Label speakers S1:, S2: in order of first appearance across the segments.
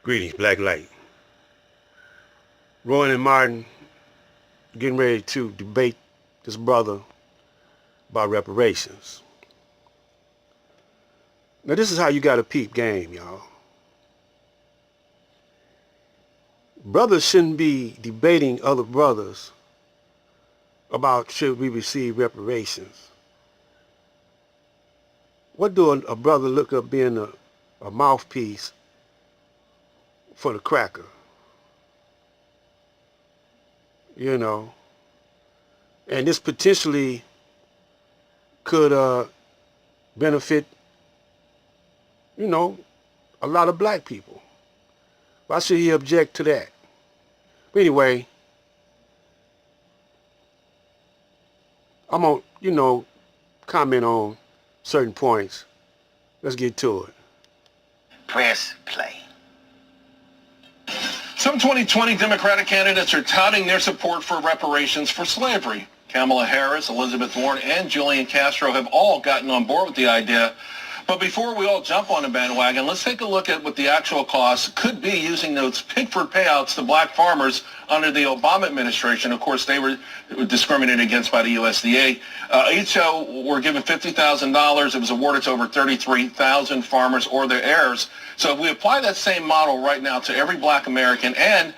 S1: Greetings, Black Light. Rowan and Martin getting ready to debate this brother about reparations. Now this is how you got a peep game, y'all. Brothers shouldn't be debating other brothers about should we receive reparations. What do a brother look up being a mouthpiece for the cracker? You know, and this potentially could benefit, you know, a lot of black people. Why should he object to that? But anyway, I'm gonna, comment on certain points. Let's get to it.
S2: Press play.
S3: Some 2020 Democratic candidates are touting their support for reparations for slavery. Kamala Harris, Elizabeth Warren, and Julian Castro have all gotten on board with the idea. But before we all jump on the bandwagon, let's take a look at what the actual cost could be using those Pickford payouts to black farmers under the Obama administration. Of course, they were discriminated against by the USDA. Each were given $50,000. It was awarded to over 33,000 farmers or their heirs. So if we apply that same model right now to every black American and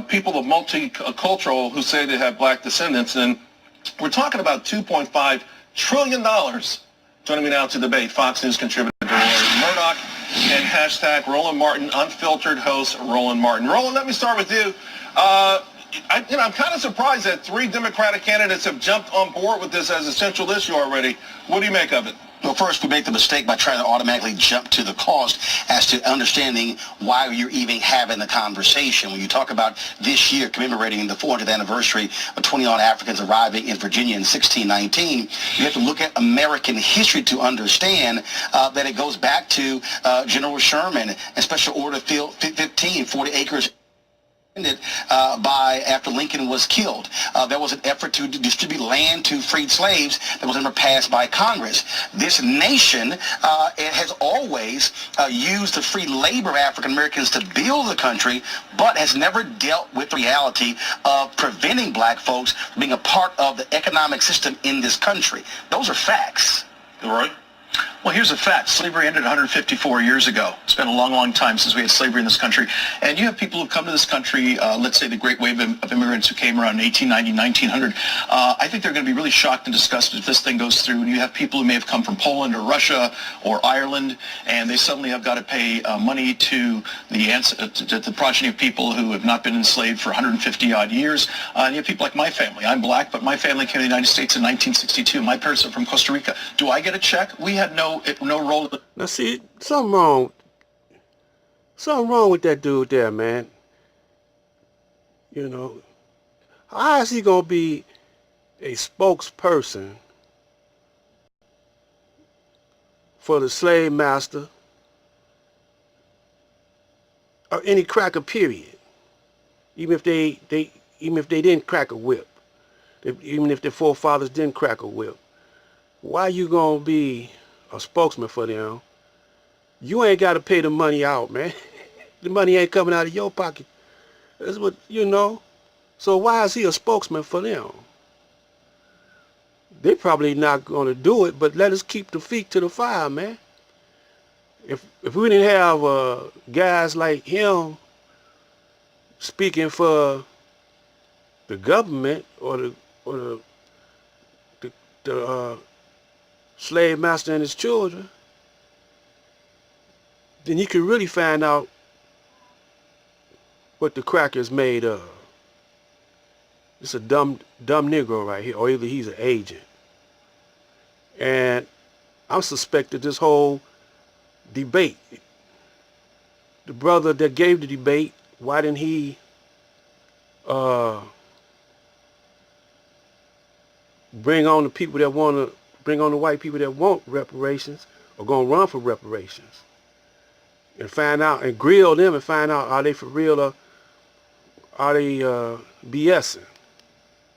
S3: people of multicultural who say they have black descendants, then we're talking about $2.5 trillion. Joining me now to debate, Fox News contributor Roland Murdoch and hashtag Roland Martin, unfiltered host Roland Martin. Roland, let me start with you. I'm kind of surprised that 3 Democratic candidates have jumped on board with this as a central issue already. What do you make of it?
S2: Well, first, we make the mistake by trying to automatically jump to the cost as to understanding why you're even having the conversation. When you talk about this year commemorating the 400th anniversary of 20-odd Africans arriving in Virginia in 1619, you have to look at American history to understand that it goes back to General Sherman and Special Order 15, 40 acres after Lincoln was killed. There was an effort to distribute land to freed slaves that was never passed by Congress. This nation has always used the free labor of African Americans to build the country, but has never dealt with the reality of preventing black folks from being a part of the economic system in this country. Those are facts.
S3: Roy?
S4: Well, here's a fact. Slavery ended 154 years ago. It's been a long, long time since we had slavery in this country. And you have people who come to this country, let's say the great wave of immigrants who came around in 1890, 1900. I think they're going to be really shocked and disgusted if this thing goes through. And you have people who may have come from Poland or Russia or Ireland, and they suddenly have got to pay money to the progeny of people who have not been enslaved for 150-odd years. And you have people like my family. I'm black, but my family came to the United States in 1962. My parents are from Costa Rica. Do I get a check? We had no role.
S1: Now see, something wrong with that dude there, man. You know, how is he gonna be a spokesperson for the slave master or any cracker, period? Even if they didn't crack a whip, even if their forefathers didn't crack a whip, why you gonna be a spokesman for them? You ain't got to pay the money out, man. The money ain't coming out of your pocket. That's what, So why is he a spokesman for them? They probably not going to do it, but let us keep the feet to the fire, man. If we didn't have guys like him speaking for the government or the slave master and his children, then you can really find out what the cracker is made of. It's a dumb Negro right here, or either he's an agent. And I'm suspected this whole debate, the brother that gave the debate, why didn't he bring on the people that want to, bring on the white people that want reparations or going to run for reparations, and find out and grill them and find out, are they for real or are they BSing?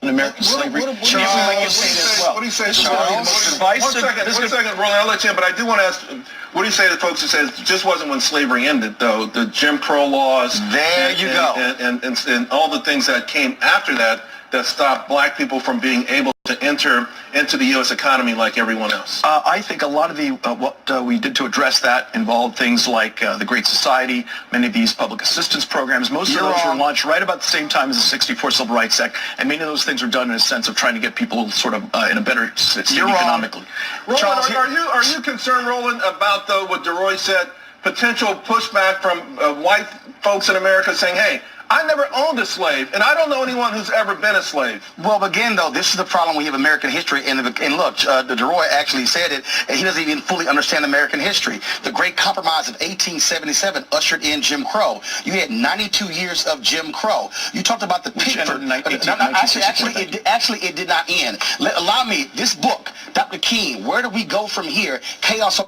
S4: In American slavery.
S3: What do
S4: Charles,
S3: you
S4: like
S3: say?
S4: you say it as well.
S3: What do you say?
S4: This is probably the most divisive.
S3: One second, Roland. I'll let you in, but I do want to ask. What do you say to folks who say it just wasn't when slavery ended, though? The Jim Crow laws.
S2: There you go.
S3: And all the things that came after that stopped black people from being able to enter into the U.S. economy like everyone else.
S4: I think a lot of what we did to address that involved things like the Great Society, many of these public assistance programs. Most of those were launched right about the same time as the '64 Civil Rights Act, and many of those things were done in a sense of trying to get people sort of in a better state economically.
S3: Roland,
S4: Charles,
S3: are you concerned, Roland, about what DeRoy said, potential pushback from white folks in America saying, hey, I never owned a slave, and I don't know anyone who's ever been a slave.
S2: Well, again, though, this is the problem when you have American history. And look, DeRoy actually said it, and he doesn't even fully understand American history. The Great Compromise of 1877 ushered in Jim Crow. You had 92 years of Jim Crow. You talked about the picture. Actually, it did not end. Allow me, this book, Dr. King, Where Do We Go From Here? Chaos,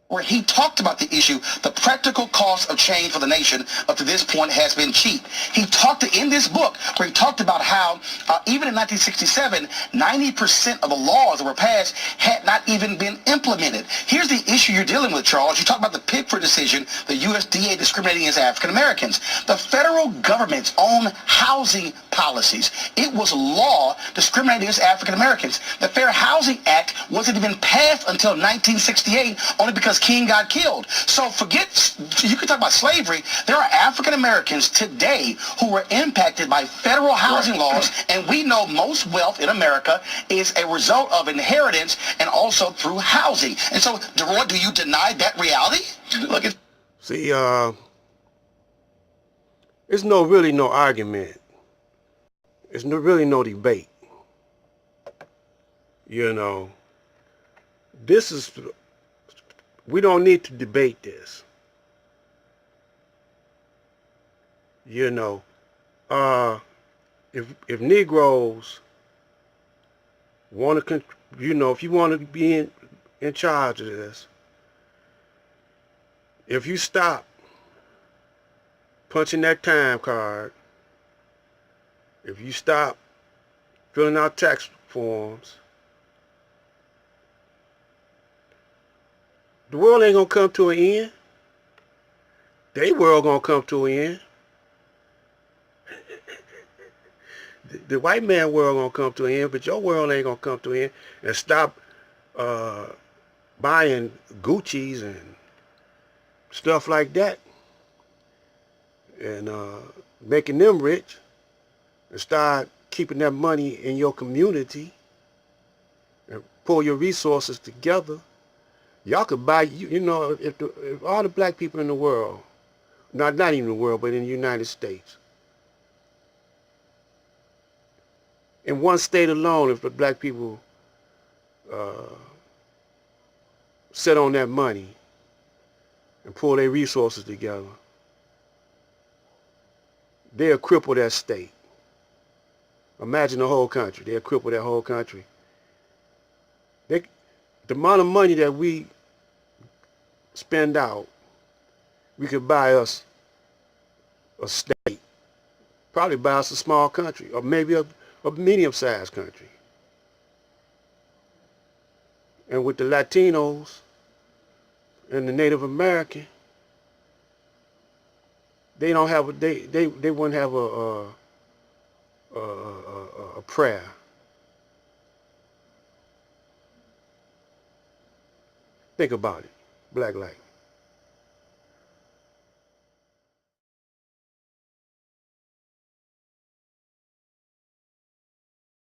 S2: where he talked about the issue, the practical cost of change for the nation up to this point has been cheap. He talked in this book where he talked about how even in 1967, 90% of the laws that were passed had not even been implemented. Here's the issue you're dealing with, Charles. You talk about the Pickford decision, the USDA discriminating against African Americans. The federal government's own housing policies, it was law discriminating against African Americans. The Fair Housing Act wasn't even passed until 1968, only because King got killed. So you can talk about slavery. There are African Americans today who were impacted by federal housing laws, and we know most wealth in America is a result of inheritance and also through housing. And so, DeRoy, do you deny that reality? Look,
S1: see, it's really no argument. It's really no debate. You know, we don't need to debate this. You know, if Negroes want to, if you want to be in charge of this, if you stop punching that time card, if you stop filling out tax forms, the world ain't gonna come to an end. Their world gonna come to an end. The white man world gonna come to an end, but your world ain't gonna come to an end. And stop buying Gucci's and stuff like that, and making them rich, and start keeping that money in your community and pull your resources together. Y'all could buy, if all the black people in the world, not even the world, but in the United States, in one state alone, if the black people sit on that money and pull their resources together, they'll cripple that state. Imagine the whole country. They'll cripple that whole country. The amount of money that we spend out, we could buy us a state, probably buy us a small country, or maybe a medium-sized country. And with the Latinos and the Native American, they don't have they wouldn't have a prayer. Think about it, black life.